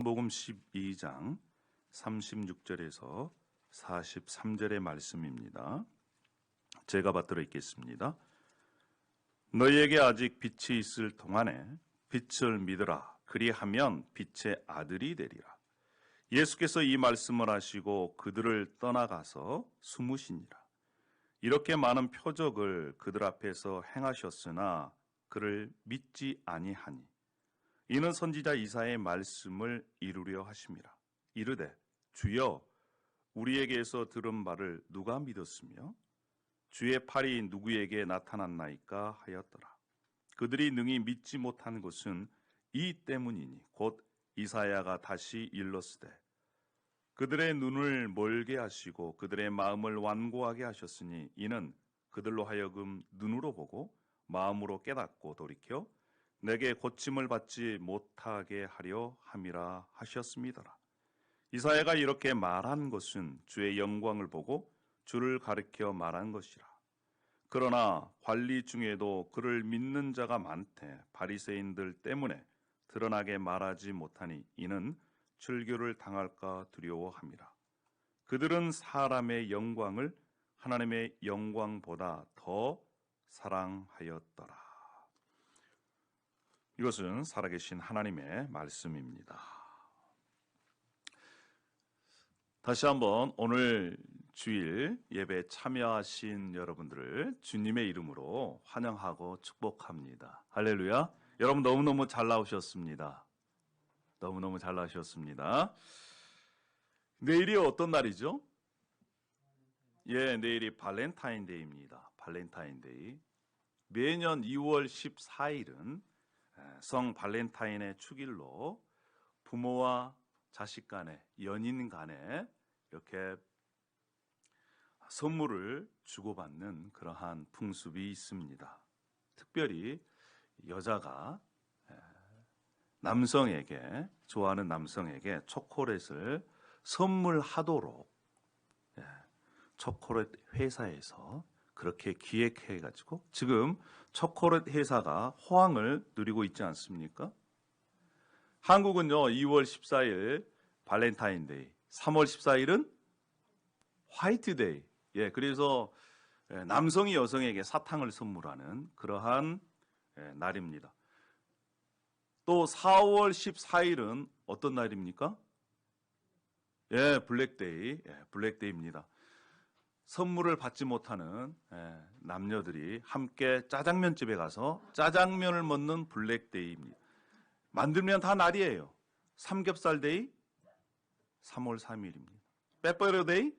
복음 12장 36절에서 43절의 말씀입니다. 제가 받들어 읽겠습니다. 너희에게 아직 빛이 있을 동안에 빛을 믿으라. 그리하면 빛의 아들이 되리라. 예수께서 이 말씀을 하시고 그들을 떠나가서 숨으시니라. 이렇게 많은 표적을 그들 앞에서 행하셨으나 그를 믿지 아니하니 이는 선지자 이사야의 말씀을 이루려 하심이라. 이르되 주여 우리에게서 들은 바를 누가 믿었으며 주의 팔이 누구에게 나타났나이까 하였더라. 그들이 능히 믿지 못한 것은 이 때문이니 곧 이사야가 다시 일렀으되 그들의 눈을 멀게 하시고 그들의 마음을 완고하게 하셨으니 이는 그들로 하여금 눈으로 보고 마음으로 깨닫고 돌이켜 내게 고침을 받지 못하게 하려 함이라 하셨습니다. 이사야가 이렇게 말한 것은 주의 영광을 보고 주를 가리켜 말한 것이라. 그러나 관리 중에도 그를 믿는 자가 많되 바리새인들 때문에 드러나게 말하지 못하니 이는 출교를 당할까 두려워함이라. 그들은 사람의 영광을 하나님의 영광보다 더 사랑하였더라. 이것은 살아계신 하나님의 말씀입니다. 다시 한번 오늘 주일 예배에 참여하신 여러분들을 주님의 이름으로 환영하고 축복합니다. 할렐루야. 여러분 너무너무 잘 나오셨습니다. 너무너무 잘 나오셨습니다. 내일이 어떤 날이죠? 내일이 발렌타인데이입니다. 발렌타인데이. 매년 2월 14일은 성 발렌타인의 축일로 부모와 자식 간에, 연인 간에 이렇게 선물을 주고받는 그러한 풍습이 있습니다. 특별히 여자가 남성에게, 좋아하는 남성에게 초콜릿을 선물하도록 초콜릿 회사에서 그렇게 기획해가지고 지금 초콜릿 회사가 호황을 누리고 있지 않습니까? 한국은요 2월 14일 발렌타인데이, 3월 14일은 화이트데이. 그래서 남성이 여성에게 사탕을 선물하는 그러한 날입니다. 또 4월 14일은 어떤 날입니까? 블랙데이. 블랙데이입니다. 선물을 받지 못하는 남녀들이 함께 짜장면집에 가서 짜장면을 먹는 블랙데이입니다. 만들면 다 날이에요. 삼겹살데이 3월 3일입니다. 빼빼로데이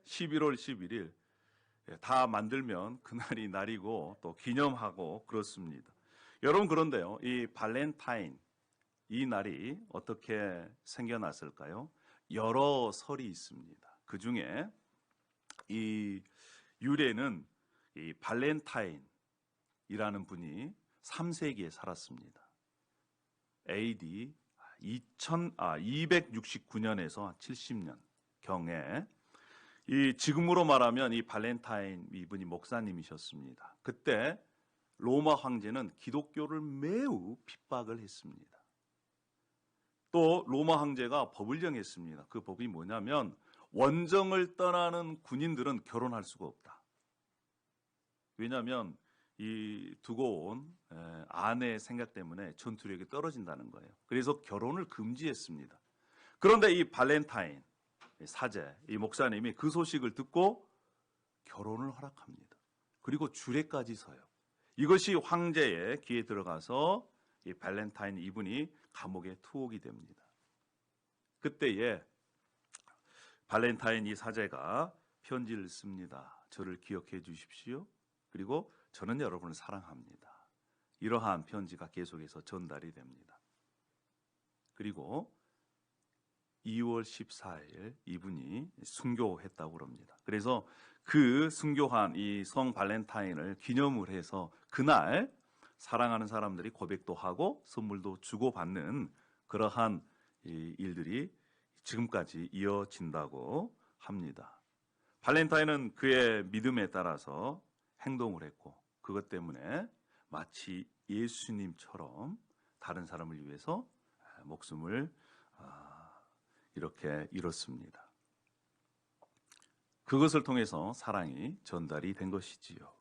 11월 11일. 다 만들면 그날이 날이고 또 기념하고 그렇습니다. 여러분 그런데요. 이 발렌타인 이 날이 어떻게 생겨났을까요? 여러 설이 있습니다. 그 중에 이 유래는 이 발렌타인이라는 분이 3세기에 살았습니다. AD 269년에서 70년 경에 지금으로 말하면 이 발렌타인 이분이 목사님이셨습니다. 그때 로마 황제는 기독교를 매우 핍박을 했습니다. 또 로마 황제가 법을 정했습니다. 그 법이 뭐냐면 원정을 떠나는 군인들은 결혼할 수가 없다. 왜냐하면 이 두고 온 아내의 생각 때문에 전투력이 떨어진다는 거예요. 그래서 결혼을 금지했습니다. 그런데 이 발렌타인 사제, 이 목사님이 그 소식을 듣고 결혼을 허락합니다. 그리고 주례까지 서요. 이것이 황제의 귀에 들어가서 이 발렌타인 이분이 감옥에 투옥이 됩니다. 그때에 발렌타인 이 사제가 편지를 씁니다. 저를 기억해 주십시오. 그리고 저는 여러분을 사랑합니다. 이러한 편지가 계속해서 전달이 됩니다. 그리고 2월 14일 이분이 순교했다고 합니다. 그래서 그 순교한 이 성 발렌타인을 기념을 해서 그날 사랑하는 사람들이 고백도 하고 선물도 주고받는 그러한 일들이 지금까지 이어진다고 합니다. 발렌타인은 그의 믿음에 따라서 행동을 했고 그것 때문에 마치 예수님처럼 다른 사람을 위해서 목숨을 이렇게 이뤘습니다. 그것을 통해서 사랑이 전달이 된 것이지요.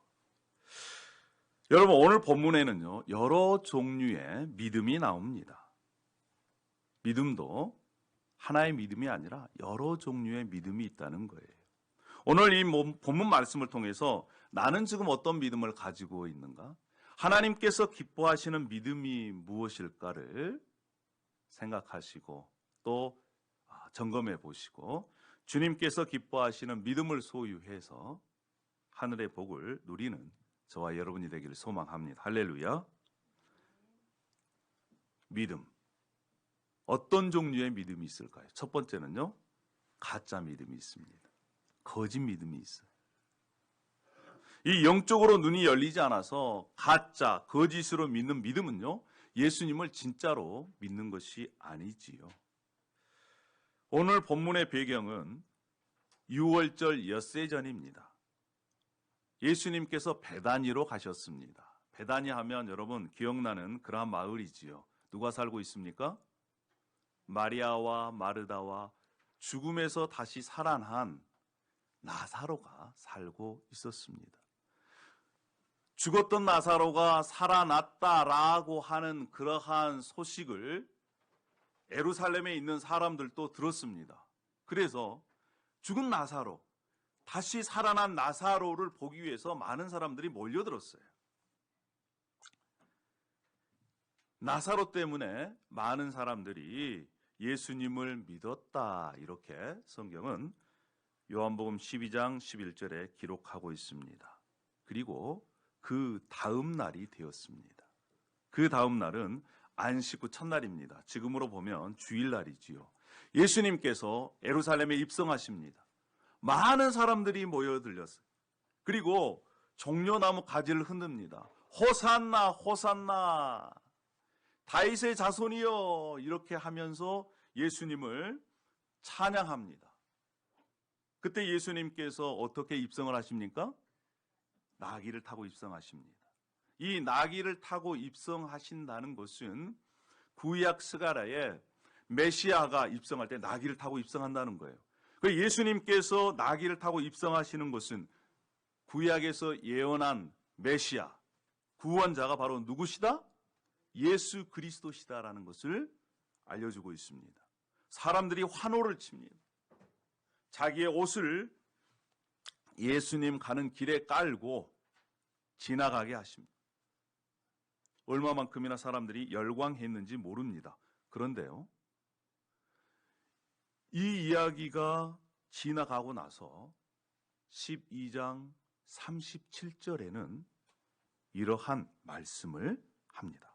여러분, 오늘 본문에는요, 여러 종류의 믿음이 나옵니다. 믿음도 하나의 믿음이 아니라 여러 종류의 믿음이 있다는 거예요. 오늘 이 본문 말씀을 통해서 나는 지금 어떤 믿음을 가지고 있는가? 하나님께서 기뻐하시는 믿음이 무엇일까를 생각하시고 또 점검해 보시고 주님께서 기뻐하시는 믿음을 소유해서 하늘의 복을 누리는 저와 여러분이 되기를 소망합니다. 할렐루야. 믿음. 어떤 종류의 믿음이 있을까요? 첫 번째는요, 가짜 믿음이 있습니다. 거짓 믿음이 있어요. 이 영적으로 눈이 열리지 않아서 가짜, 거짓으로 믿는 믿음은요, 예수님을 진짜로 믿는 것이 아니지요. 오늘 본문의 배경은 유월절 엿새전입니다. 예수님께서 베다니로 가셨습니다. 베다니 하면 여러분 기억나는 그러한 마을이지요. 누가 살고 있습니까? 마리아와 마르다와 죽음에서 다시 살아난 나사로가 살고 있었습니다. 죽었던 나사로가 살아났다라고 하는 그러한 소식을 예루살렘에 있는 사람들도 들었습니다. 그래서 죽은 나사로, 다시 살아난 나사로를 보기 위해서 많은 사람들이 몰려들었어요. 나사로 때문에 많은 사람들이 예수님을 믿었다, 이렇게 성경은 요한복음 12장 11절에 기록하고 있습니다. 그리고 그 다음 날이 되었습니다. 그 다음 날은 안식 후 첫날입니다. 지금으로 보면 주일날이지요. 예수님께서 예루살렘에 입성하십니다. 많은 사람들이 모여들렸어요. 그리고 종려나무 가지를 흔듭니다. 호산나 호산나 다윗의 자손이여, 이렇게 하면서 예수님을 찬양합니다. 그때 예수님께서 어떻게 입성을 하십니까? 나귀를 타고 입성하십니다. 이 나귀를 타고 입성하신다는 것은 구약 스가랴에 메시아가 입성할 때 나귀를 타고 입성한다는 거예요. 예수님께서 나귀를 타고 입성하시는 것은 구약에서 예언한 메시아, 구원자가 바로 누구시다? 예수 그리스도시다라는 것을 알려주고 있습니다. 사람들이 환호를 칩니다. 자기의 옷을 예수님 가는 길에 깔고 지나가게 하십니다. 얼마만큼이나 사람들이 열광했는지 모릅니다. 그런데요, 이 이야기가 지나가고 나서 12장 37절에는 이러한 말씀을 합니다.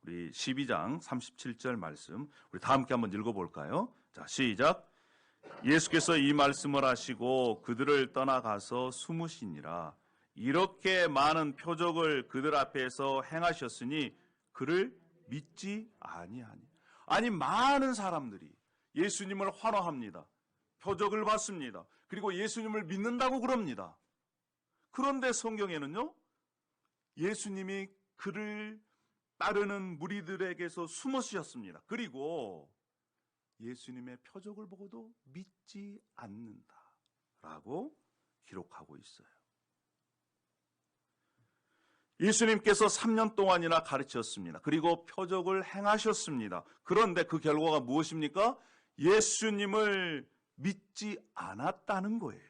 우리 12장 37절 말씀, 우리 다 함께 한번 읽어볼까요? 자, 시작. 예수께서 이 말씀을 하시고 그들을 떠나가서 숨으시니라. 이렇게 많은 표적을 그들 앞에서 행하셨으니 그를 믿지 아니하니. 아니, 많은 사람들이 예수님을 환호합니다. 표적을 받습니다. 그리고 예수님을 믿는다고 그럽니다. 그런데 성경에는요, 예수님이 그를 따르는 무리들에게서 숨어 쉬었습니다. 그리고 예수님의 표적을 보고도 믿지 않는다라고 기록하고 있어요. 예수님께서 3년 동안이나 가르쳤습니다. 그리고 표적을 행하셨습니다. 그런데 그 결과가 무엇입니까? 예수님을 믿지 않았다는 거예요.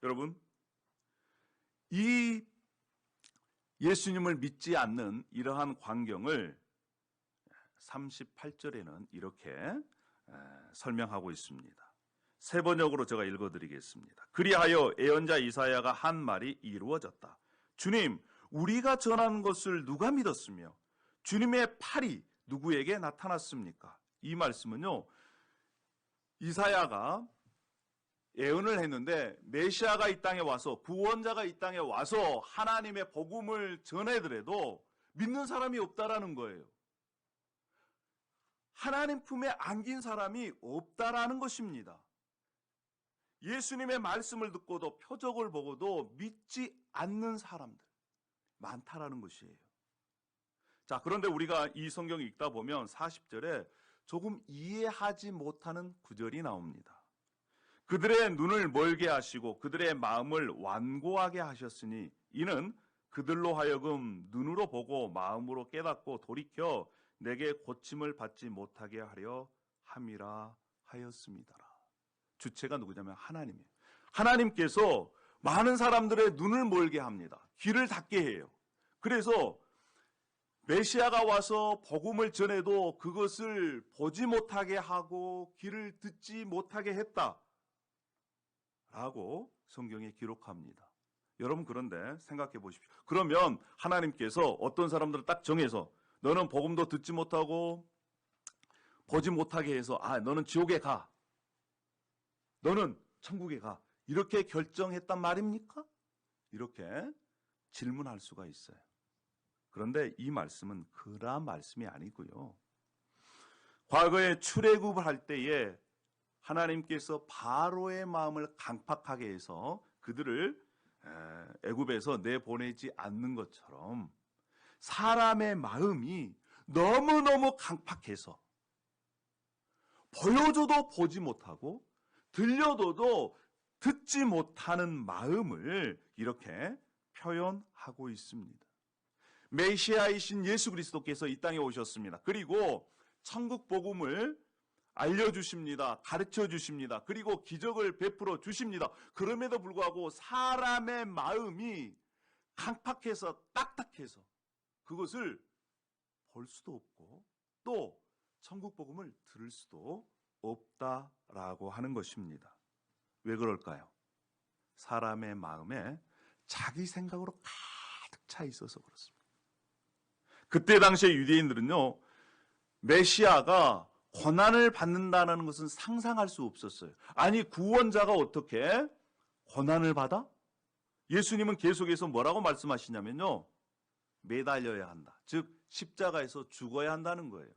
여러분, 이 예수님을 믿지 않는 이러한 광경을 38절에는 이렇게 설명하고 있습니다. 세 번역으로 제가 읽어드리겠습니다. 그리하여 예언자 이사야가 한 말이 이루어졌다. 주님, 우리가 전한 것을 누가 믿었으며 주님의 팔이 누구에게 나타났습니까? 이 말씀은요, 이사야가 예언을 했는데 메시아가 이 땅에 와서, 구원자가 이 땅에 와서 하나님의 복음을 전해더라도 믿는 사람이 없다라는 거예요. 하나님 품에 안긴 사람이 없다라는 것입니다. 예수님의 말씀을 듣고도 표적을 보고도 믿지 않는 사람들 많다라는 것이에요. 자, 그런데 우리가 이 성경을 읽다 보면 40절에 조금 이해하지 못하는 구절이 나옵니다. 그들의 눈을 멀게 하시고 그들의 마음을 완고하게 하셨으니 이는 그들로 하여금 눈으로 보고 마음으로 깨닫고 돌이켜 내게 고침을 받지 못하게 하려 함이라 하였습니다라. 주체가 누구냐면 하나님이에요. 하나님께서 많은 사람들의 눈을 멀게 합니다. 귀를 닫게 해요. 그래서 메시아가 와서 복음을 전해도 그것을 보지 못하게 하고 귀를 듣지 못하게 했다라고 성경에 기록합니다. 여러분 그런데 생각해 보십시오. 그러면 하나님께서 어떤 사람들을 딱 정해서 너는 복음도 듣지 못하고 보지 못하게 해서 너는 지옥에 가. 너는 천국에 가. 이렇게 결정했단 말입니까? 이렇게 질문할 수가 있어요. 그런데 이 말씀은 그러한 말씀이 아니고요. 과거에 출애굽을 할 때에 하나님께서 바로의 마음을 강팍하게 해서 그들을 애굽에서 내보내지 않는 것처럼 사람의 마음이 너무너무 강팍해서 보여줘도 보지 못하고 들려줘도 듣지 못하는 마음을 이렇게 표현하고 있습니다. 메시아이신 예수 그리스도께서 이 땅에 오셨습니다. 그리고 천국 복음을 알려주십니다. 가르쳐 주십니다. 그리고 기적을 베풀어 주십니다. 그럼에도 불구하고 사람의 마음이 강팍해서 딱딱해서 그것을 볼 수도 없고 또 천국 복음을 들을 수도 없다라고 하는 것입니다. 왜 그럴까요? 사람의 마음에 자기 생각으로 가득 차 있어서 그렇습니다. 그때 당시에 유대인들은요, 메시아가 고난을 받는다는 것은 상상할 수 없었어요. 아니, 구원자가 어떻게 고난을 받아? 예수님은 계속해서 뭐라고 말씀하시냐면요, 매달려야 한다. 즉 십자가에서 죽어야 한다는 거예요.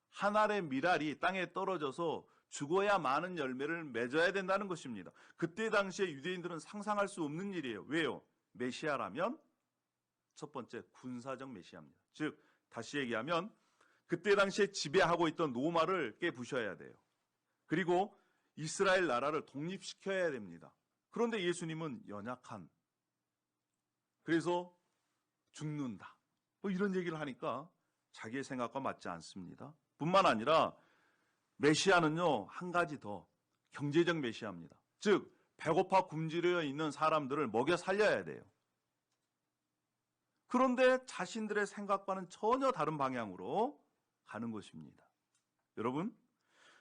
한 알의 밀알이 땅에 떨어져서 죽어야 많은 열매를 맺어야 된다는 것입니다. 그때 당시에 유대인들은 상상할 수 없는 일이에요. 왜요? 메시아라면 첫 번째 군사적 메시아입니다. 즉 다시 얘기하면 그때 당시에 지배하고 있던 로마를 깨부셔야 돼요. 그리고 이스라엘 나라를 독립시켜야 됩니다. 그런데 예수님은 연약한, 그래서 죽는다, 뭐 이런 얘기를 하니까 자기의 생각과 맞지 않습니다. 뿐만 아니라 메시아는요, 한 가지 더 경제적 메시아입니다. 즉 배고파 굶주려 있는 사람들을 먹여 살려야 돼요. 그런데 자신들의 생각과는 전혀 다른 방향으로 가는 것입니다. 여러분,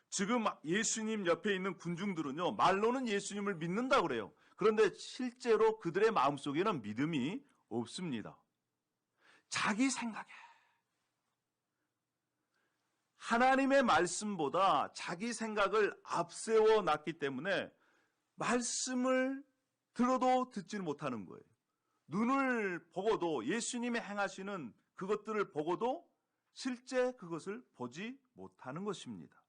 지금 예수님 옆에 있는 군중들은요, 말로는 예수님을 믿는다고 그래요. 그런데 실제로 그들의 마음속에는 믿음이 없습니다. 자기 생각에 하나님의 말씀보다 자기 생각을 앞세워 놨기 때문에 말씀을 들어도 듣지를 못하는 거예요. 눈을 보고도 예수님이 행하시는 그것들을 보고도 실제 그것을 보지 못하는 것입니다.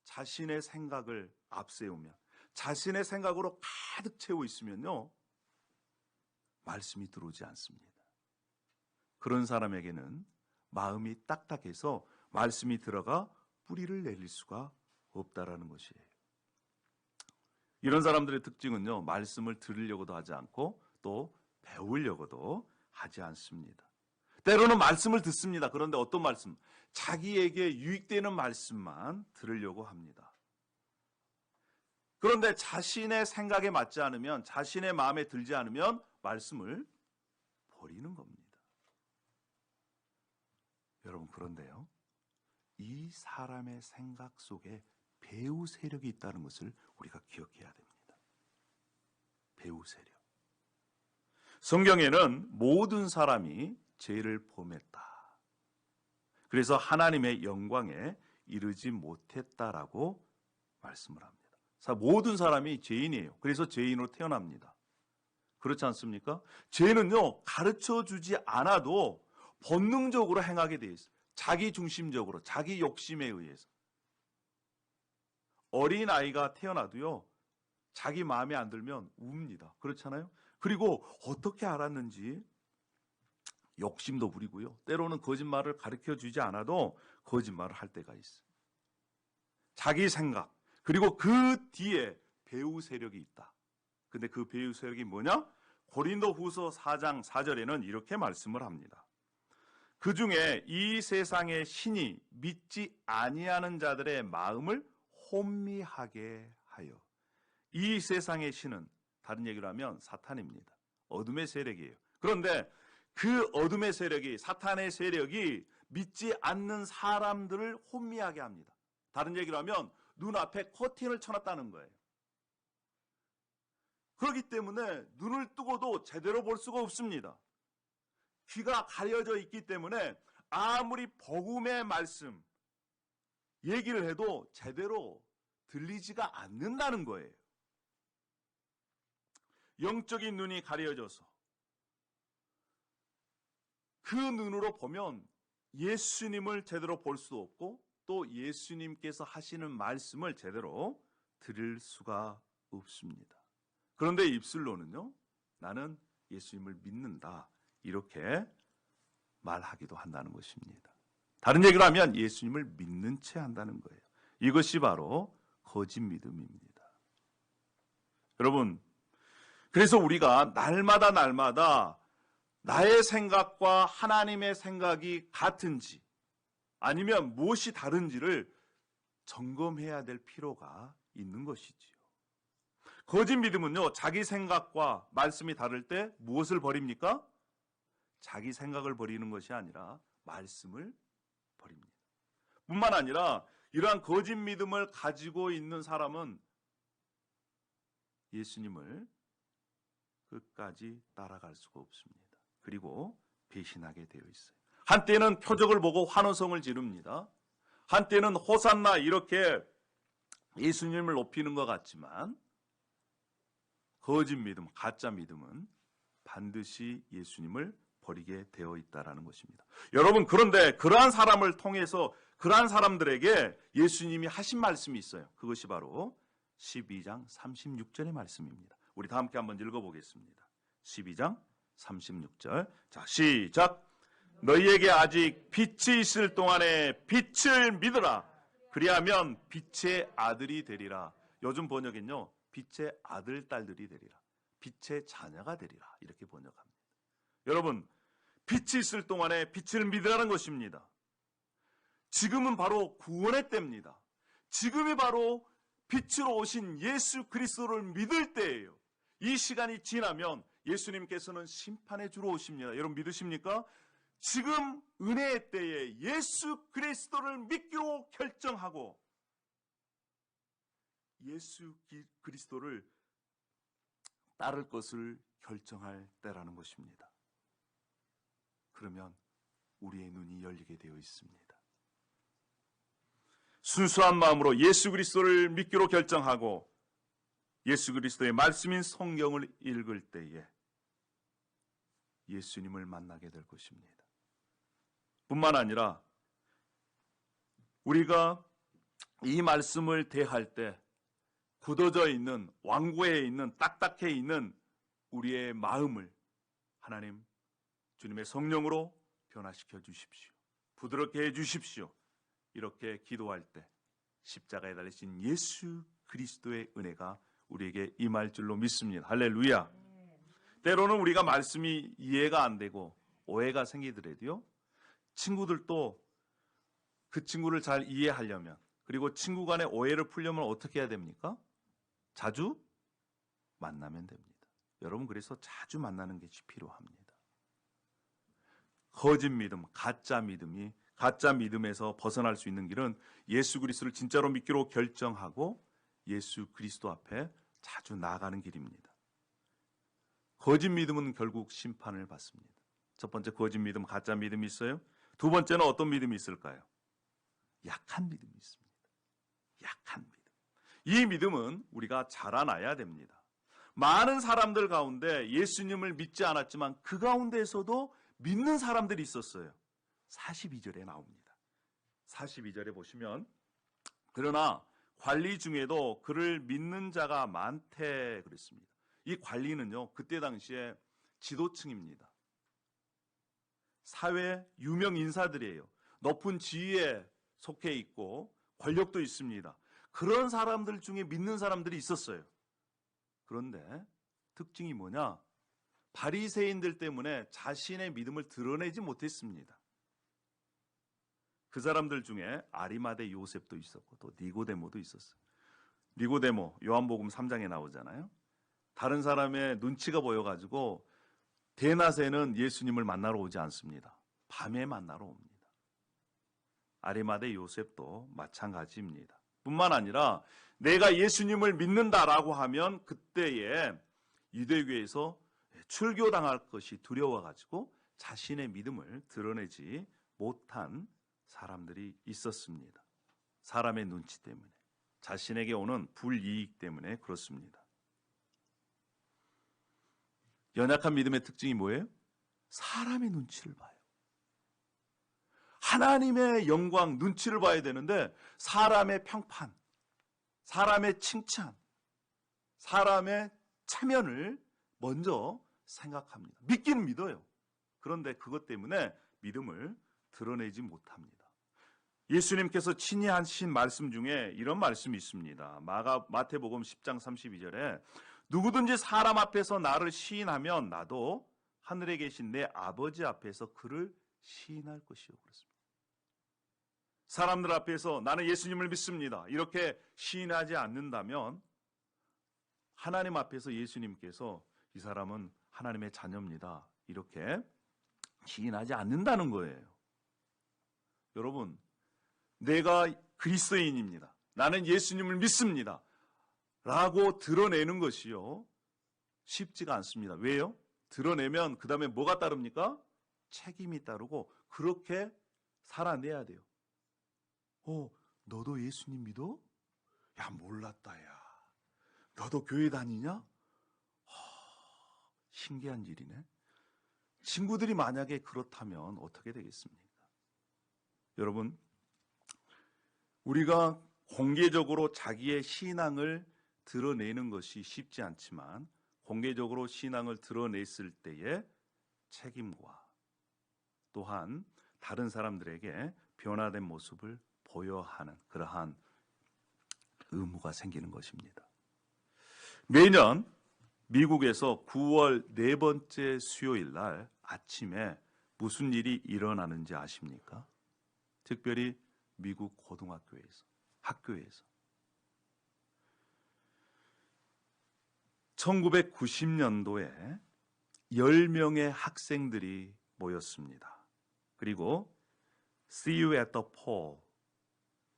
자신의 생각을 앞세우면, 자신의 생각으로 가득 채워 있으면요, 말씀이 들어오지 않습니다. 그런 사람에게는 마음이 딱딱해서 말씀이 들어가 뿌리를 내릴 수가 없다라는 것이에요. 이런 사람들의 특징은요, 말씀을 들으려고도 하지 않고 또 배우려고도 하지 않습니다. 때로는 말씀을 듣습니다. 그런데 어떤 말씀? 자기에게 유익되는 말씀만 들으려고 합니다. 그런데 자신의 생각에 맞지 않으면, 자신의 마음에 들지 않으면 말씀을 버리는 겁니다. 여러분, 그런데요, 이 사람의 생각 속에 배후 세력이 있다는 것을 우리가 기억해야 됩니다. 배후 세력. 성경에는 모든 사람이 죄를 범했다. 그래서 하나님의 영광에 이르지 못했다라고 말씀을 합니다. 모든 사람이 죄인이에요. 그래서 죄인으로 태어납니다. 그렇지 않습니까? 죄는요, 가르쳐 주지 않아도 본능적으로 행하게 되어 있어요. 자기 중심적으로, 자기 욕심에 의해서. 어린 아이가 태어나도요, 자기 마음에 안 들면 웁니다. 그렇잖아요? 그리고 어떻게 알았는지 욕심도 부리고요. 때로는 거짓말을 가르쳐주지 않아도 거짓말을 할 때가 있어요. 자기 생각, 그리고 그 뒤에 배후 세력이 있다. 근데 그 배후 세력이 뭐냐? 고린도후서 4장 4절에는 이렇게 말씀을 합니다. 그 중에 이 세상의 신이 믿지 아니하는 자들의 마음을 혼미하게 하여. 이 세상의 신은 다른 얘기로 하면 사탄입니다. 어둠의 세력이에요. 그런데 그 어둠의 세력이, 사탄의 세력이 믿지 않는 사람들을 혼미하게 합니다. 다른 얘기로 하면 눈앞에 커튼을 쳐놨다는 거예요. 그렇기 때문에 눈을 뜨고도 제대로 볼 수가 없습니다. 귀가 가려져 있기 때문에 아무리 복음의 말씀 얘기를 해도 제대로 들리지가 않는다는 거예요. 영적인 눈이 가려져서 그 눈으로 보면 예수님을 제대로 볼 수 없고 또 예수님께서 하시는 말씀을 제대로 들을 수가 없습니다. 그런데 입술로는요, 나는 예수님을 믿는다, 이렇게 말하기도 한다는 것입니다. 다른 얘기로 하면 예수님을 믿는 채 한다는 거예요. 이것이 바로 거짓 믿음입니다. 여러분, 그래서 우리가 날마다 나의 생각과 하나님의 생각이 같은지 아니면 무엇이 다른지를 점검해야 될 필요가 있는 것이지요. 거짓 믿음은요, 자기 생각과 말씀이 다를 때 무엇을 버립니까? 자기 생각을 버리는 것이 아니라 말씀을 버립니다. 뿐만 아니라 이러한 거짓 믿음을 가지고 있는 사람은 예수님을 끝까지 따라갈 수가 없습니다. 그리고 배신하게 되어 있어요. 한때는 표적을 보고 환호성을 지릅니다. 한때는 호산나 이렇게 예수님을 높이는 것 같지만 거짓 믿음, 가짜 믿음은 반드시 예수님을 버리게 되어 있다는 것입니다. 여러분, 그런데 그러한 사람을 통해서 그러한 사람들에게 예수님이 하신 말씀이 있어요. 그것이 바로 12장 36절의 말씀입니다. 우리 다 함께 한번 읽어보겠습니다. 12장 36절. 자, 시작. 너희에게 아직 빛이 있을 동안에 빛을 믿으라. 그리하면 빛의 아들이 되리라. 요즘 번역은요, 빛의 아들, 딸들이 되리라. 빛의 자녀가 되리라. 이렇게 번역합니다. 여러분, 빛이 있을 동안에 빛을 믿으라는 것입니다. 지금은 바로 구원의 때입니다. 지금이 바로 빛으로 오신 예수 그리스도를 믿을 때예요. 이 시간이 지나면 예수님께서는 심판에 주러 오십니다. 여러분 믿으십니까? 지금 은혜의 때에 예수 그리스도를 믿기로 결정하고 예수 그리스도를 따를 것을 결정할 때라는 것입니다. 그러면 우리의 눈이 열리게 되어 있습니다. 순수한 마음으로 예수 그리스도를 믿기로 결정하고 예수 그리스도의 말씀인 성경을 읽을 때에 예수님을 만나게 될 것입니다. 뿐만 아니라 우리가 이 말씀을 대할 때 굳어져 있는, 완고해 있는, 딱딱해 있는 우리의 마음을 하나님 주님의 성령으로 변화시켜 주십시오. 부드럽게 해 주십시오. 이렇게 기도할 때 십자가에 달리신 예수 그리스도의 은혜가 우리에게 임할 줄로 믿습니다. 할렐루야. 때로는 우리가 말씀이 이해가 안 되고 오해가 생기더라도요, 친구들도 그 친구를 잘 이해하려면, 그리고 친구 간의 오해를 풀려면 어떻게 해야 됩니까? 자주 만나면 됩니다. 여러분, 그래서 자주 만나는 것이 필요합니다. 거짓 믿음, 가짜 믿음에서 벗어날 수 있는 길은 예수 그리스도를 진짜로 믿기로 결정하고 예수 그리스도 앞에 자주 나아가는 길입니다. 거짓 믿음은 결국 심판을 받습니다. 첫 번째 거짓 믿음, 가짜 믿음이 있어요. 두 번째는 어떤 믿음이 있을까요? 약한 믿음이 있습니다. 약한 믿음. 이 믿음은 우리가 자라나야 됩니다. 많은 사람들 가운데 예수님을 믿지 않았지만 그 가운데에서도 믿는 사람들이 있었어요. 42절에 나옵니다. 42절에 보시면 그러나 관리 중에도 그를 믿는 자가 많대 그랬습니다. 이 관리는요, 그때 당시에 지도층입니다. 사회 유명 인사들이에요. 높은 지위에 속해 있고 권력도 있습니다. 그런 사람들 중에 믿는 사람들이 있었어요. 그런데 특징이 뭐냐? 바리새인들 때문에 자신의 믿음을 드러내지 못했습니다. 그 사람들 중에 아리마대 요셉도 있었고 또 니고데모도 있었어요. 니고데모 요한복음 3장에 나오잖아요. 다른 사람의 눈치가 보여가지고 대낮에는 예수님을 만나러 오지 않습니다. 밤에 만나러 옵니다. 아리마대 요셉도 마찬가지입니다. 뿐만 아니라 내가 예수님을 믿는다라고 하면 그때에 유대교에서 출교당할 것이 두려워가지고 자신의 믿음을 드러내지 못한 사람들이 있었습니다. 사람의 눈치 때문에, 자신에게 오는 불이익 때문에 그렇습니다. 연약한 믿음의 특징이 뭐예요? 사람의 눈치를 봐요. 하나님의 영광, 눈치를 봐야 되는데 사람의 평판, 사람의 칭찬, 사람의 체면을 먼저 생각합니다. 믿기는 믿어요. 그런데 그것 때문에 믿음을 드러내지 못합니다. 예수님께서 친히 하신 말씀 중에 이런 말씀이 있습니다. 마태복음 10장 32절에 누구든지 사람 앞에서 나를 시인하면 나도 하늘에 계신 내 아버지 앞에서 그를 시인할 것이요. 그렇습니다. 사람들 앞에서 나는 예수님을 믿습니다. 이렇게 시인하지 않는다면 하나님 앞에서 예수님께서 이 사람은 하나님의 자녀입니다. 이렇게 시인하지 않는다는 거예요. 여러분, 내가 그리스도인입니다. 나는 예수님을 믿습니다. 라고 드러내는 것이요. 쉽지가 않습니다. 왜요? 드러내면 그 다음에 뭐가 따릅니까? 책임이 따르고 그렇게 살아내야 돼요. 너도 예수님 믿어? 야, 몰랐다, 야. 너도 교회 다니냐? 신기한 일이네. 친구들이 만약에 그렇다면 어떻게 되겠습니까? 여러분, 우리가 공개적으로 자기의 신앙을 드러내는 것이 쉽지 않지만 공개적으로 신앙을 드러냈을 때의 책임과 또한 다른 사람들에게 변화된 모습을 보여야 하는 그러한 의무가 생기는 것입니다. 매년 미국에서 9월 네 번째 수요일 날 아침에 무슨 일이 일어나는지 아십니까? 특별히 미국 고등학교에서, 학교에서 1990년도에 10명의 학생들이 모였습니다. 그리고 See you at the pole,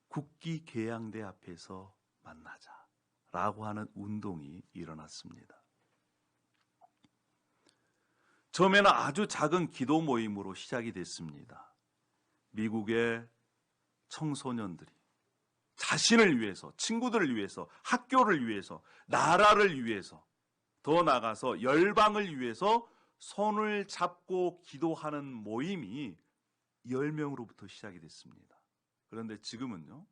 국기 계양대 앞에서 만나자 라고 하는 운동이 일어났습니다. 처음에는 아주 작은 기도 모임으로 시작이 됐습니다. 미국의 청소년들이 자신을 위해서, 친구들을 위해서, 학교를 위해서, 나라를 위해서, 더 나아가서 열방을 위해서 손을 잡고 기도하는 모임이 10명으로부터 시작이 됐습니다. 그런데 지금은요,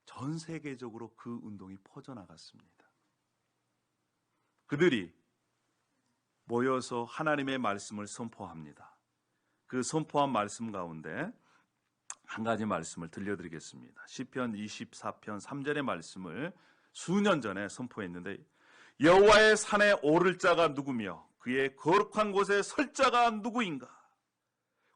전 세계적으로 그 운동이 퍼져나갔습니다. 그들이 모여서 하나님의 말씀을 선포합니다. 그 선포한 말씀 가운데 한 가지 말씀을 들려드리겠습니다. 시편 24편 3절의 말씀을 수년 전에 선포했는데 여호와의 산에 오를 자가 누구며 그의 거룩한 곳에 설 자가 누구인가?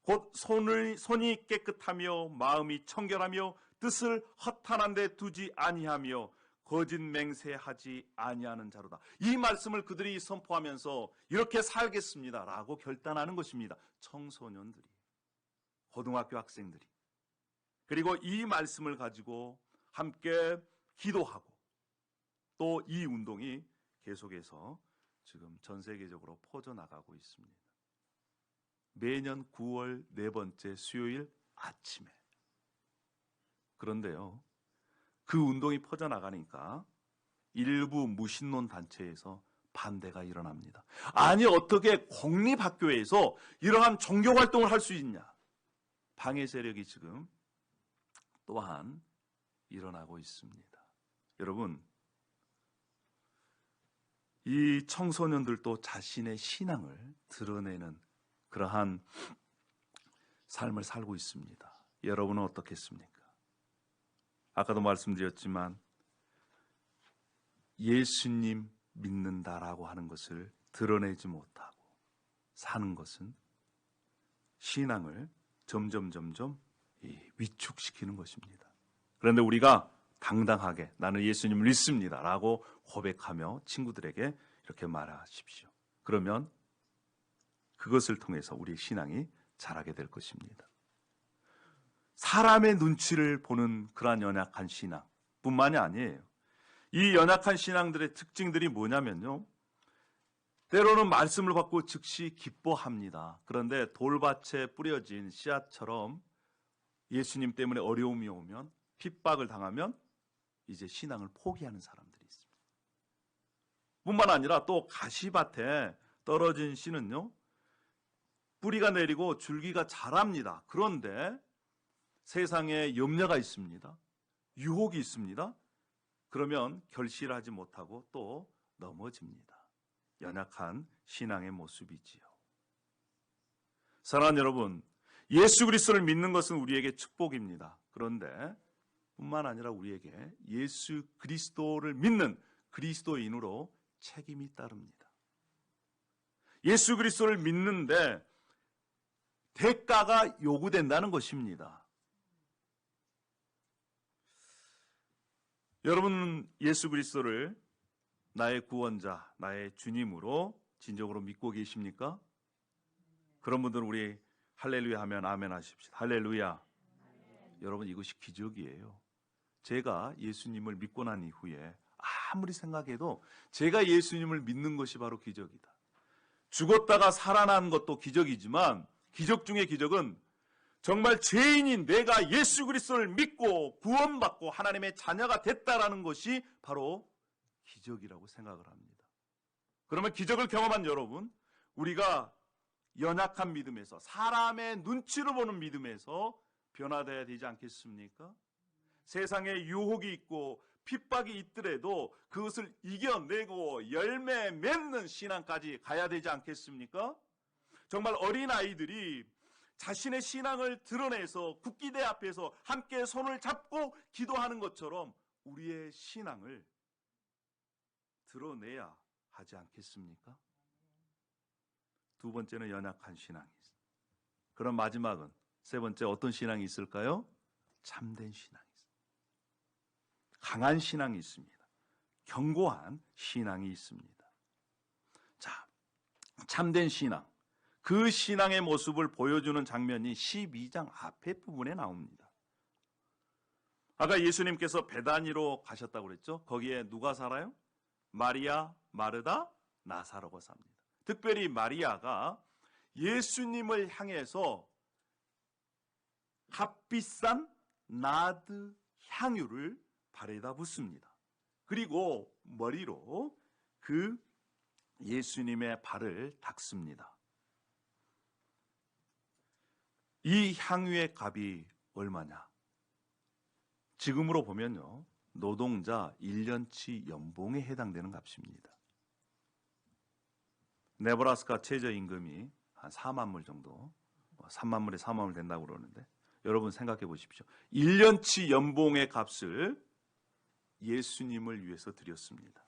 곧 손이 깨끗하며 마음이 청결하며 뜻을 허탄한 데 두지 아니하며 거짓 맹세하지 아니하는 자로다. 이 말씀을 그들이 선포하면서 이렇게 살겠습니다 라고 결단하는 것입니다. 청소년들이, 고등학교 학생들이. 그리고 이 말씀을 가지고 함께 기도하고 또 이 운동이 계속해서 지금 전 세계적으로 퍼져나가고 있습니다. 매년 9월 네 번째 수요일 아침에. 그런데요, 그 운동이 퍼져나가니까 일부 무신론 단체에서 반대가 일어납니다. 아니, 어떻게 공립학교에서 이러한 종교활동을 할 수 있냐? 방해 세력이 지금 또한 일어나고 있습니다. 여러분, 이 청소년들도 자신의 신앙을 드러내는 그러한 삶을 살고 있습니다. 여러분은 어떻겠습니까? 아까도 말씀드렸지만 예수님 믿는다라고 하는 것을 드러내지 못하고 사는 것은 신앙을 점점 위축시키는 것입니다. 그런데 우리가 당당하게 나는 예수님을 믿습니다 라고 고백하며 친구들에게 이렇게 말하십시오. 그러면 그것을 통해서 우리의 신앙이 자라게 될 것입니다. 사람의 눈치를 보는 그러한 연약한 신앙 뿐만이 아니에요. 이 연약한 신앙들의 특징들이 뭐냐면요, 때로는 말씀을 받고 즉시 기뻐합니다. 그런데 돌밭에 뿌려진 씨앗처럼 예수님 때문에 어려움이 오면, 핍박을 당하면 이제 신앙을 포기하는 사람들이 있습니다. 뿐만 아니라 또 가시밭에 떨어진 씨는요, 뿌리가 내리고 줄기가 자랍니다. 그런데 세상에 염려가 있습니다. 유혹이 있습니다. 그러면 결실하지 못하고 또 넘어집니다. 연약한 신앙의 모습이지요. 사랑하는 여러분, 예수 그리스도를 믿는 것은 우리에게 축복입니다. 그런데 뿐만 아니라 우리에게 예수 그리스도를 믿는 그리스도인으로 책임이 따릅니다. 예수 그리스도를 믿는데 대가가 요구된다는 것입니다. 여러분은 예수 그리스도를 나의 구원자, 나의 주님으로 진정으로 믿고 계십니까? 그런 분들은 우리 할렐루야 하면 아멘 하십시오. 할렐루야. 여러분, 이것이 기적이에요. 제가 예수님을 믿고 난 이후에 아무리 생각해도 제가 예수님을 믿는 것이 바로 기적이다. 죽었다가 살아난 것도 기적이지만 기적 중의 기적은 정말 죄인인 내가 예수 그리스도를 믿고 구원받고 하나님의 자녀가 됐다라는 것이 바로 기적이라고 생각을 합니다. 그러면 기적을 경험한 여러분, 우리가 연약한 믿음에서, 사람의 눈치를 보는 믿음에서 변화되어야 되지 않겠습니까? 세상에 유혹이 있고 핍박이 있더라도 그것을 이겨내고 열매 맺는 신앙까지 가야 되지 않겠습니까? 정말 어린아이들이 자신의 신앙을 드러내서 국기대 앞에서 함께 손을 잡고 기도하는 것처럼 우리의 신앙을 드러내야 하지 않겠습니까? 두 번째는 연약한 신앙이 있습니다. 그럼 마지막은, 세 번째, 어떤 신앙이 있을까요? 참된 신앙이 있습니다. 강한 신앙이 있습니다. 견고한 신앙이 있습니다. 자, 참된 신앙, 그 신앙의 모습을 보여주는 장면이 12장 앞에 부분에 나옵니다. 아까 예수님께서 베다니로 가셨다고 그랬죠? 거기에 누가 살아요? 마리아, 마르다, 나사로가 삽니다. 특별히 마리아가 예수님을 향해서 값비싼 나드 향유를 발에다 붓습니다. 그리고 머리로 그 예수님의 발을 닦습니다. 이 향유의 값이 얼마냐? 지금으로 보면요, 노동자 1년치 연봉에 해당되는 값입니다. 네브라스카 최저임금이 한 4만 불 정도, 3만 불에 4만 불 된다고 그러는데, 여러분 생각해 보십시오. 1년치 연봉의 값을 예수님을 위해서 드렸습니다.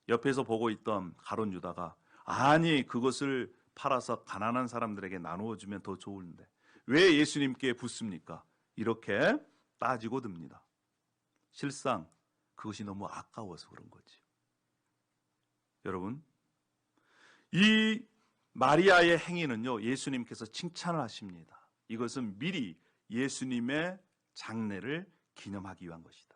옆에서 보고 있던 가룟 유다가, 아니 그것을 팔아서 가난한 사람들에게 나누어 주면 더 좋은데 왜 예수님께 붓습니까? 이렇게 따지고 듭니다. 실상 그것이 너무 아까워서 그런 거지. 여러분, 이 마리아의 행위는요, 예수님께서 칭찬을 하십니다. 이것은 미리 예수님의 장례를 기념하기 위한 것이다.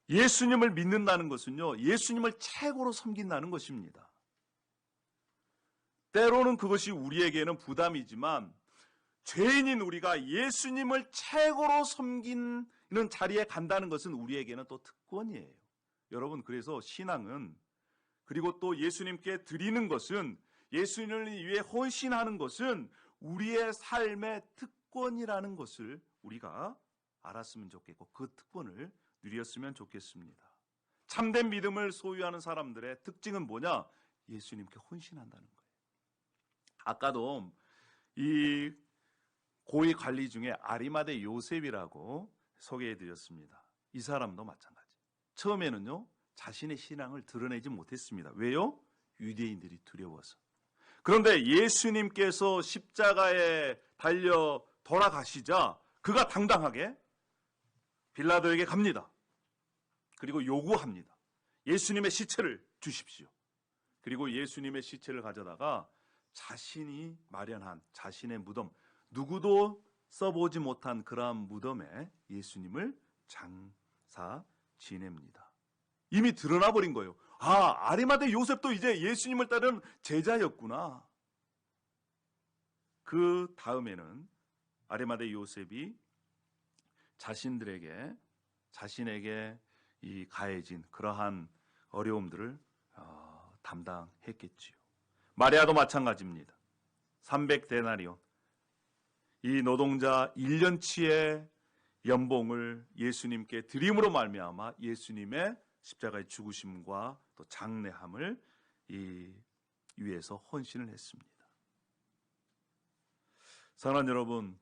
예수님을 믿는다는 것은요, 예수님을 최고로 섬긴다는 것입니다. 때로는 그것이 우리에게는 부담이지만 죄인인 우리가 예수님을 최고로 섬기는 자리에 간다는 것은 우리에게는 또 특권이에요. 여러분, 그래서 신앙은, 그리고 또 예수님께 드리는 것은, 예수님을 위해 헌신하는 것은 우리의 삶의 특권이라는 것을 우리가 알았으면 좋겠고, 그 특권을 누렸으면 좋겠습니다. 참된 믿음을 소유하는 사람들의 특징은 뭐냐? 예수님께 헌신한다는 거예요. 아까도 이 고위 관리 중에 아리마대 요셉이라고 소개해드렸습니다. 이 사람도 마찬가지. 처음에는요, 자신의 신앙을 드러내지 못했습니다. 왜요? 유대인들이 두려워서. 그런데 예수님께서 십자가에 달려 돌아가시자 그가 당당하게 빌라도에게 갑니다. 그리고 요구합니다. 예수님의 시체를 주십시오. 그리고 예수님의 시체를 가져다가 자신이 마련한 자신의 무덤, 누구도 써보지 못한 그러한 무덤에 예수님을 장사 지냅니다. 이미 드러나 버린 거예요. 아, 아리마대 요셉도 이제 예수님을 따르는 제자였구나. 그 다음에는 아리마대 요셉이 자신에게 이 가해진 그러한 어려움들을 담당했겠지요. 마리아도 마찬가지입니다. 300데나리온, 이 노동자 1년치의 연봉을 예수님께 드림으로 말미암아 예수님의 십자가의 죽으심과 또 장례함을 위해서 헌신을 했습니다. 사랑하는 여러분,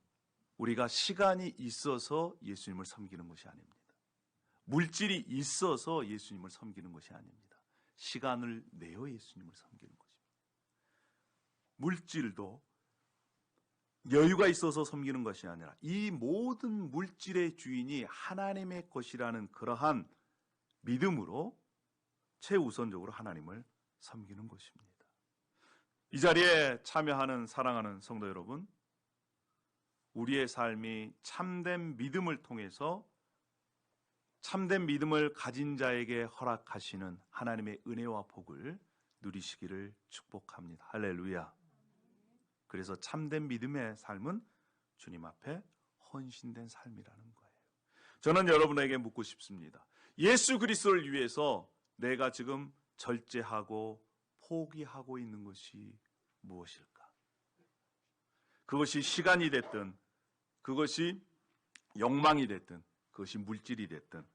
우리가 시간이 있어서 예수님을 섬기는 것이 아닙니다. 물질이 있어서 예수님을 섬기는 것이 아닙니다. 시간을 내어 예수님을 섬기는 것입니다. 물질도 여유가 있어서 섬기는 것이 아니라 이 모든 물질의 주인이 하나님의 것이라는 그러한 믿음으로 최우선적으로 하나님을 섬기는 것입니다. 이 자리에 참여하는 사랑하는 성도 여러분, 우리의 삶이 참된 믿음을 통해서 참된 믿음을 가진 자에게 허락하시는 하나님의 은혜와 복을 누리시기를 축복합니다. 할렐루야. 그래서 참된 믿음의 삶은 주님 앞에 헌신된 삶이라는 거예요. 저는 여러분에게 묻고 싶습니다. 예수 그리스도를 위해서 내가 지금 절제하고 포기하고 있는 것이 무엇일까? 그것이 시간이 됐든, 그것이 욕망이 됐든, 그것이 물질이 됐든,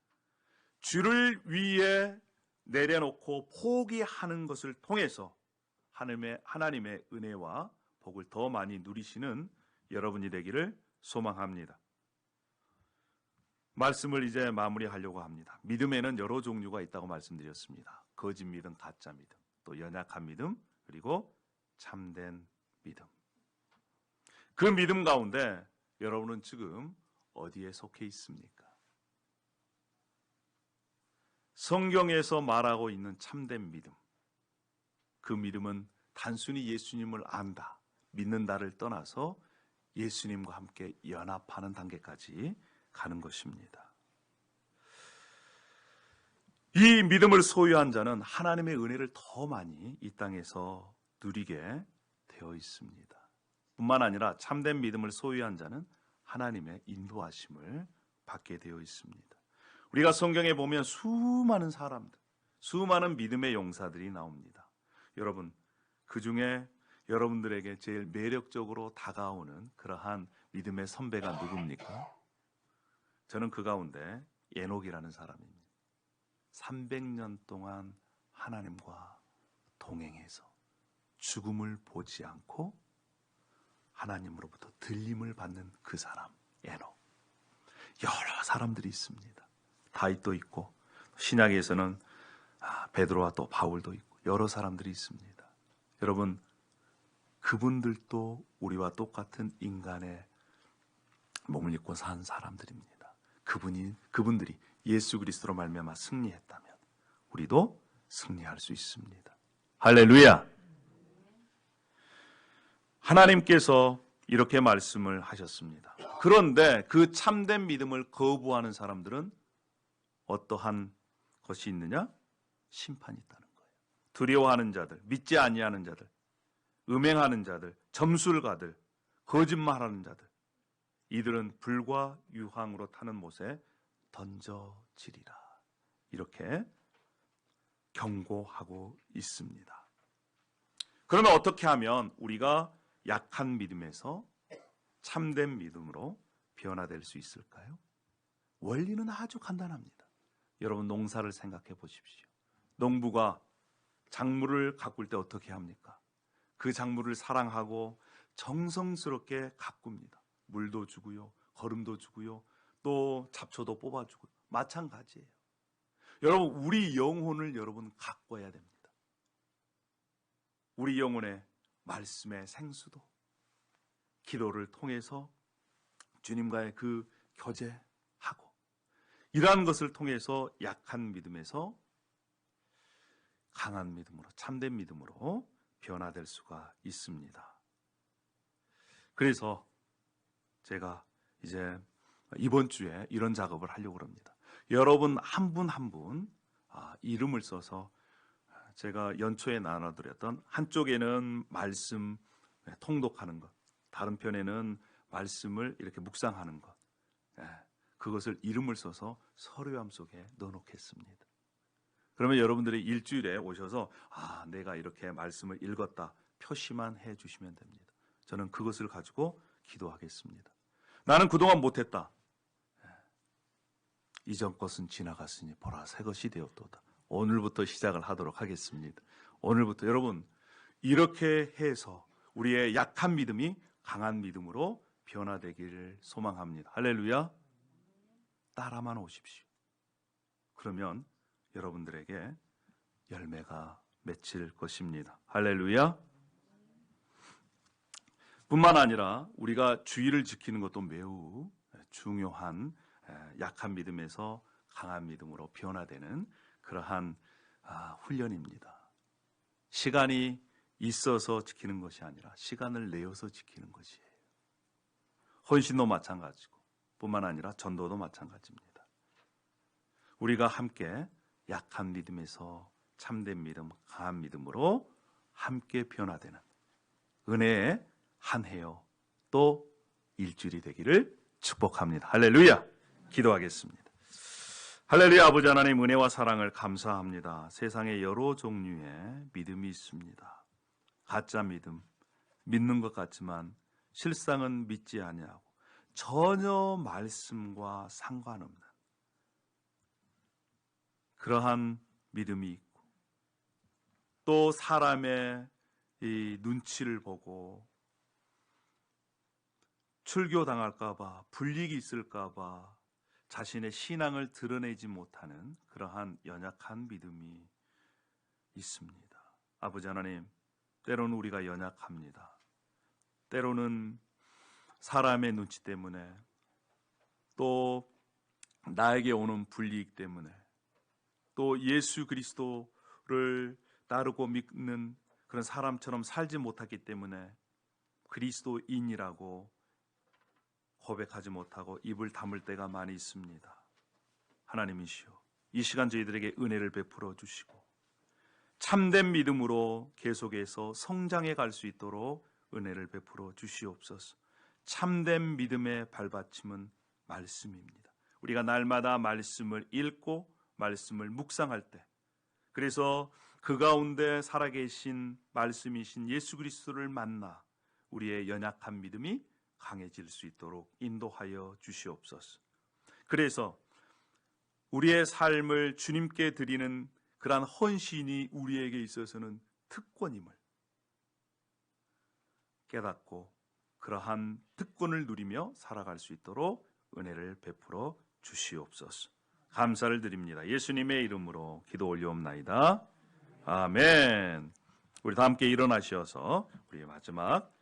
주를 위해 내려놓고 포기하는 것을 통해서 하나님의 은혜와 복을 더 많이 누리시는 여러분이 되기를 소망합니다. 말씀을 이제 마무리하려고 합니다. 믿음에는 여러 종류가 있다고 말씀드렸습니다. 거짓 믿음, 가짜 믿음, 또 연약한 믿음, 그리고 참된 믿음. 그 믿음 가운데 여러분은 지금 어디에 속해 있습니까? 성경에서 말하고 있는 참된 믿음, 그 믿음은 단순히 예수님을 안다, 믿는다를 떠나서 예수님과 함께 연합하는 단계까지 가는 것입니다. 이 믿음을 소유한 자는 하나님의 은혜를 더 많이 이 땅에서 누리게 되어 있습니다. 뿐만 아니라 참된 믿음을 소유한 자는 하나님의 인도하심을 받게 되어 있습니다. 우리가 성경에 보면 수많은 사람들, 수많은 믿음의 용사들이 나옵니다. 여러분, 그 중에 여러분들에게 제일 매력적으로 다가오는 그러한 믿음의 선배가 누굽니까? 저는 그 가운데 에녹이라는 사람입니다. 300년 동안 하나님과 동행해서 죽음을 보지 않고 하나님으로부터 들림을 받는 그 사람, 에녹. 여러 사람들이 있습니다. 다윗도 있고, 신약에서는 베드로와 또 바울도 있고 여러 사람들이 있습니다. 여러분, 그분들도 우리와 똑같은 인간의 몸을 입고 산 사람들입니다. 그분들이 예수 그리스도로 말미암아 승리했다면 우리도 승리할 수 있습니다. 할렐루야. 하나님께서 이렇게 말씀을 하셨습니다. 그런데 그 참된 믿음을 거부하는 사람들은 어떠한 것이 있느냐? 심판이 있다는 거예요. 두려워하는 자들, 믿지 아니하는 자들, 음행하는 자들, 점술가들, 거짓말하는 자들, 이들은 불과 유황으로 타는 못에 던져지리라. 이렇게 경고하고 있습니다. 그러면 어떻게 하면 우리가 약한 믿음에서 참된 믿음으로 변화될 수 있을까요? 원리는 아주 간단합니다. 여러분, 농사를 생각해 보십시오. 농부가 작물을 가꿀 때 어떻게 합니까? 그 작물을 사랑하고 정성스럽게 가꿉니다. 물도 주고요, 거름도 주고요, 또 잡초도 뽑아주고 마찬가지예요. 여러분, 우리 영혼을 여러분 가꿔야 됩니다. 우리 영혼의 말씀의 생수도 기도를 통해서 주님과의 그 교제하고 이러한 것을 통해서 약한 믿음에서 강한 믿음으로, 참된 믿음으로 변화될 수가 있습니다. 그래서 제가 이제 이번 주에 이런 작업을 하려고 합니다. 여러분 한 분 한 분 이름을 써서 제가 연초에 나눠드렸던, 한쪽에는 말씀 통독하는 것, 다른 편에는 말씀을 이렇게 묵상하는 것, 그것을 이름을 써서 서류함 속에 넣어놓겠습니다. 그러면 여러분들이 일주일에 오셔서 내가 이렇게 말씀을 읽었다 표시만 해주시면 됩니다. 저는 그것을 가지고 기도하겠습니다. 나는 그동안 못했다. 이전 것은 지나갔으니 보라 새 것이 되었도다. 오늘부터 시작을 하도록 하겠습니다. 오늘부터 여러분 이렇게 해서 우리의 약한 믿음이 강한 믿음으로 변화되기를 소망합니다. 할렐루야. 따라만 오십시오. 그러면 여러분들에게 열매가 맺힐 것입니다. 할렐루야. 뿐만 아니라 우리가 주의를 지키는 것도 매우 중요한, 약한 믿음에서 강한 믿음으로 변화되는 그러한 훈련입니다. 시간이 있어서 지키는 것이 아니라 시간을 내어서 지키는 것이에요. 헌신도 마찬가지고 뿐만 아니라 전도도 마찬가지입니다. 우리가 함께 약한 믿음에서 참된 믿음, 강한 믿음으로 함께 변화되는 은혜의 한 해요 또 일주일이 되기를 축복합니다. 할렐루야. 기도하겠습니다. 할렐루야. 아버지 하나님, 은혜와 사랑을 감사합니다. 세상에 여러 종류의 믿음이 있습니다. 가짜 믿음, 믿는 것 같지만 실상은 믿지 아니하고 전혀 말씀과 상관없는 그러한 믿음이 있고, 또 사람의 이 눈치를 보고 출교당할까봐, 불이익이 있을까봐 자신의 신앙을 드러내지 못하는 그러한 연약한 믿음이 있습니다. 아버지 하나님, 때로는 우리가 연약합니다. 때로는 사람의 눈치 때문에, 또 나에게 오는 불이익 때문에, 또 예수 그리스도를 따르고 믿는 그런 사람처럼 살지 못하기 때문에 그리스도인이라고 고백하지 못하고 입을 다물 때가 많이 있습니다. 하나님이시여, 이 시간 저희들에게 은혜를 베풀어 주시고 참된 믿음으로 계속해서 성장해 갈 수 있도록 은혜를 베풀어 주시옵소서. 참된 믿음의 발받침은 말씀입니다. 우리가 날마다 말씀을 읽고 말씀을 묵상할 때, 그래서 그 가운데 살아계신 말씀이신 예수 그리스도를 만나 우리의 연약한 믿음이 강해질 수 있도록 인도하여 주시옵소서. 그래서 우리의 삶을 주님께 드리는 그러한 헌신이 우리에게 있어서는 특권임을 깨닫고 그러한 특권을 누리며 살아갈 수 있도록 은혜를 베풀어 주시옵소서. 감사를 드립니다. 예수님의 이름으로 기도 올려옵나이다. 아멘. 우리 다 함께 일어나셔서 우리의 마지막